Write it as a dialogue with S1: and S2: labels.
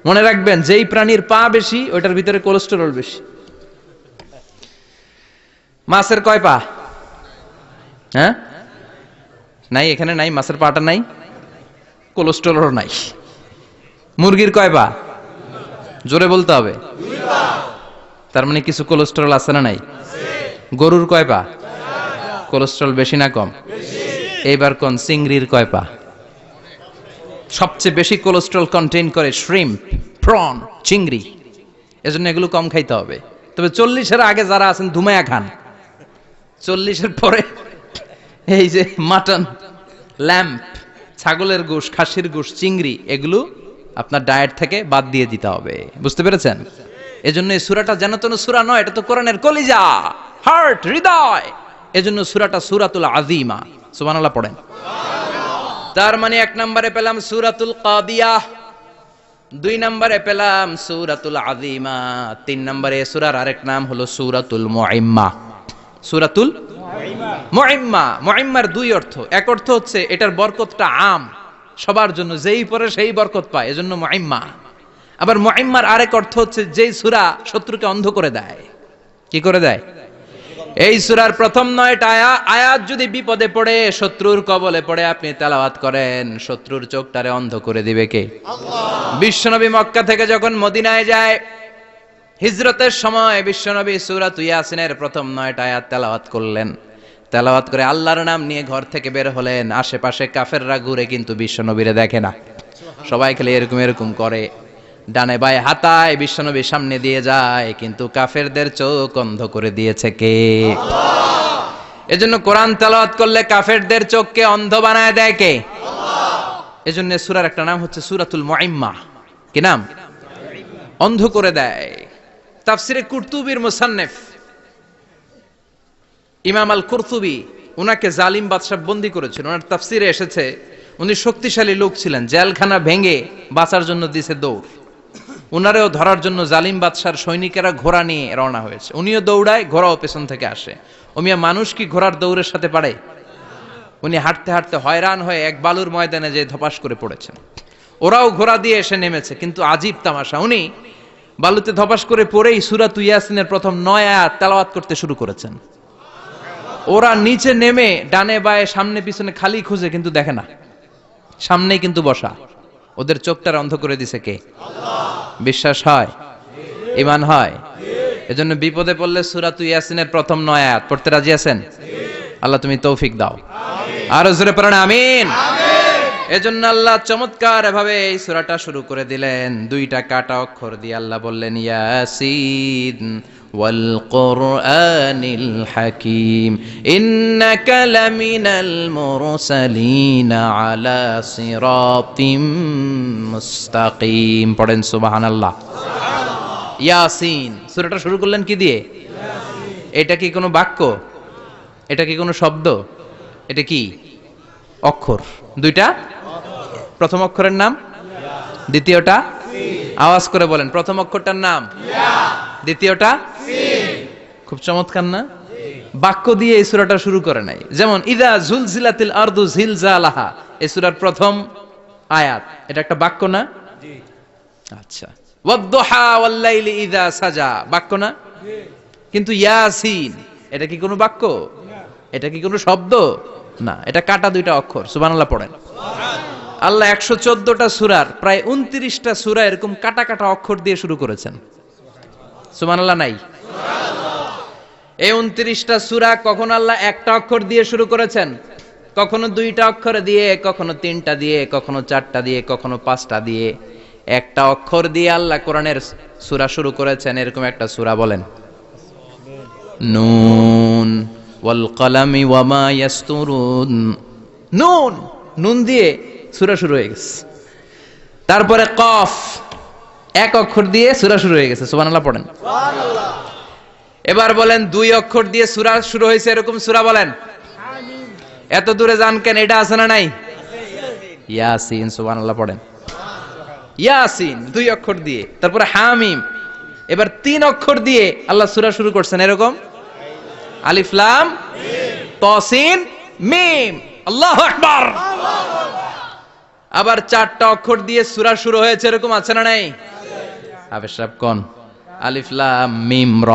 S1: মনে রাখবেন, যেই প্রাণীর পা বেশি ওইটার ভিতরে কোলেস্টেরল বেশি। মাছের কয় পা? হ্যাঁ, নাই, এখানে নাই, মাছের পাটা নাই, কোলেস্টেরল নাই। মুরগির কয় পা? জোরে বলতে হবে। তার মানে কিছু কোলেস্টেরল আছে না নাই? গরুর কয় পা? কোলেস্টেরল বেশি না কম? এইবার কোন চিংড়ির কয় পা? সবচেয়ে বেশি কোলেস্টেরল কন্টেইন করে শ্রিম্প, প্রন, চিংড়ি। এজন্য এগুলো কম খাইতে হবে। তবে 40-এর আগে যারা আছেন ধুমায়া খান, 40-এর পরে এই যে মাটন, ল্যাম্প, ছাগলের গোশ, খাসির গোশ, চিংড়ি, এগুলো আপনার ডায়েট থেকে বাদ দিয়ে দিতে হবে। বুঝতে পেরেছেন? এজন্য এই সূরাটা যেন তেন সূরা নয়, এটা তো কোরআনের কলিজা, হার্ট, হৃদয়। এজন্য সূরাটা সূরাতুল আযীমা। সুবহানাল্লাহ পড়েন। তার মানে 1 নম্বরে পেলাম সূরাতুল কাদিয়াহ, 2 নম্বরে পেলাম সূরাতুল আযীমা, 3 নম্বরে সূরার আরেক নাম হলো সূরাতুল মুইম্মা। সূরাতুল মুইম্মা। মুইম্মার 2 অর্থ। এক অর্থ হচ্ছে এটার বরকতটা আম, সবার জন্য, যেই পড়ে সেই বরকত পায়, এজন্য মুইম্মা। আবার মুইম্মার আরেক অর্থ হচ্ছে যেই সূরা শত্রুকে অন্ধ করে দেয়। কি করে দেয়? এই সূরার প্রথম 9টা আয়াত যদি বিপদে পড়ে, শত্রুর কবলে পড়ে আপনি তেলাওয়াত করেন, শত্রুর চোখটারে অন্ধ করে দিবে কে? আল্লাহ। বিশ্বনবী মক্কা থেকে যখন মদিনায় যায়, হিজরতের সময় বিশ্বনবী সূরাতুল ইয়াসিনের প্রথম 9টা আয়াত তেলাওয়াত করলেন। তেলাওয়াত করে আল্লাহর নাম নিয়ে ঘর থেকে বের হলেন। আশেপাশে কাফেররা ঘুরে কিন্তু বিশ্বনবীরে দেখে না, সবাই খালি এরকম এরকম করে, ডানে বায়ে হাতায় বিশ্বনবীর সামনে দিয়ে যায়, কিন্তু কাফেরদের চোখ অন্ধ করে দিয়েছে কে? আল্লাহ। এজন্য কোরআন তেলাওয়াত করলে কাফেরদের চোখকে অন্ধ বানায় দেয় কে? আল্লাহ। এজন্য সূরার একটা নাম হচ্ছে সূরাতুল মুইম্মা। কি নাম? অন্ধ করে দেয়। তাফসিরে কুরতুবির মুসান্নিফ ইমাম আল কুরতুবি, উনাকে জালিম বাদশা বন্দী করেছিল। ওনার তাফসিরে এসেছে উনি শক্তিশালী লোক ছিলেন, জেলখানা ভেঙে বাঁচার জন্য দিছে দৌড়। উনারেও ধরার জন্য জালিম বাদশার সৈনিকেরা ঘোড়া নিয়ে রওনা হয়েছে। উনিও দৌড়ায়, ঘোড়াও পেছন থেকে আসে। ওমিয়া মানুষ কি ঘোড়ার দৌড়ের সাথে পারে? উনি হাঁটতে হাঁটতে হয়রান হয়ে এক বালুর ময়দানে যে ধপাস করে পড়েছেন। ওরাও ঘোড়া দিয়ে এসে নেমেছে, কিন্তু আজীব তামাশা, উনি বালুতে ধপাস করে পড়েই সূরাতুল ইয়াসিনের প্রথম 9 আয়াত তেলাওয়াত করতে শুরু করেছেন। ওরা নিচে নেমে ডানে বায়ে সামনে পিছনে খালি খুঁজে, কিন্তু দেখে না, সামনেই কিন্তু বসা। ওদের চোখটার অন্ধ করে দিছে কে? আল্লাহ। বিশ্বাস হয়? ঈমান হয়? এজন্য বিপদে পড়লে সূরাতুল ইয়াসিনের প্রথম 9 আয়াত পড়তে রাজি আছেন? আল্লাহ তুমি তৌফিক দাও। আমিন। আর জোরে পড়েন আমিন। আমিন। এজন্য আল্লাহ চমৎকার ভাবে এই সূরাটা শুরু করে দিলেন। 2টা কাটা অক্ষর দিয়ে আল্লাহ বললেন ইয়াসিন ওয়াল কুরআনিল হাকীম ইন্নাকা লামিনাল মুরসালিন আলা সিরাতিম মুস্তাকিম। পড়েন সুবহানাল্লাহ। সুবহানাল্লাহ। ইয়াসিন। সূরাটা শুরু করলেন কি দিয়ে? ইয়াসিন। এটা কি কোনো বাক্য? এটা কি কোনো শব্দ? এটা কি অক্ষর? 2টা। প্রথম অক্ষরের নাম ইয়া, দ্বিতীয়টা সিন। আওয়াজ করে বলেন, প্রথম অক্ষরটার নাম ইয়া, দ্বিতীয়টা সিন। খুব চমৎকার না? বাক্য দিয়ে এই সূরাটা শুরু করে নাই। যেমন ইযা জুলজিলাতিল আরদু জিলজালাহা, এই সূরার প্রথম আয়াত, এটা একটা বাক্য না? জি। আচ্ছা। ওয়াদ-দুহা ওয়াল-লাইলি ইযা সাজা, বাক্য না? জি। কিন্তু ইয়াসিন, এটা কি কোনো বাক্য? না। এটা কি কোনো শব্দ? না, এটা কাটা 2টা অক্ষর। সুবহানাল্লাহ পড়েন। সুবহানাল্লাহ। আল্লাহ 114টা সূরার প্রায় 29টা সূরা এরকম কাটা কাটা অক্ষর দিয়ে শুরু করেছেন। সুবহানাল্লাহ নাই? সুবহানাল্লাহ। এই 29টা সূরা কখনো আল্লাহ একটা অক্ষর দিয়ে শুরু করেছেন, কখনো 2টা অক্ষর দিয়ে, কখনো 3টা দিয়ে, কখনো 4টা দিয়ে, কখনো 5টা দিয়ে। একটা অক্ষর দিয়ে আল্লাহ কোরআনের সূরা শুরু করেছেন। এরকম একটা সূরা বলেন। নুন ওয়াল কলামি ওয়া মা ইয়াসতুরুন। নুন, নুন দিয়ে সূরা শুরু হয়ে গেছে। তারপরে কফ, এক অক্ষর দিয়ে সূরা শুরু হয়ে গেছে। সুবহানাল্লাহ পড়েন। সুবহানাল্লাহ। এবার বলেন 2 অক্ষর দিয়ে সূরা শুরু হয়েছে এরকম সূরা বলেন। আমিন। এত দূরে যান কেন? এটা আছে না নাই? ইয়াসিন। সুবহানাল্লাহ পড়েন। ইয়াসিন 2 অক্ষর দিয়ে। তারপরে হামিম। এবার 3 অক্ষর দিয়ে আল্লাহ সূরা শুরু করছেন এরকম। আলিফ লাম মিম তা সিন মিম। আল্লাহু আকবার। আবার 4টা অক্ষর দিয়ে সূরা শুরু হয়েছে, এরকম আছে না নাই? হাফেজ সাহেব কোন? আলিফ লাম মিম র।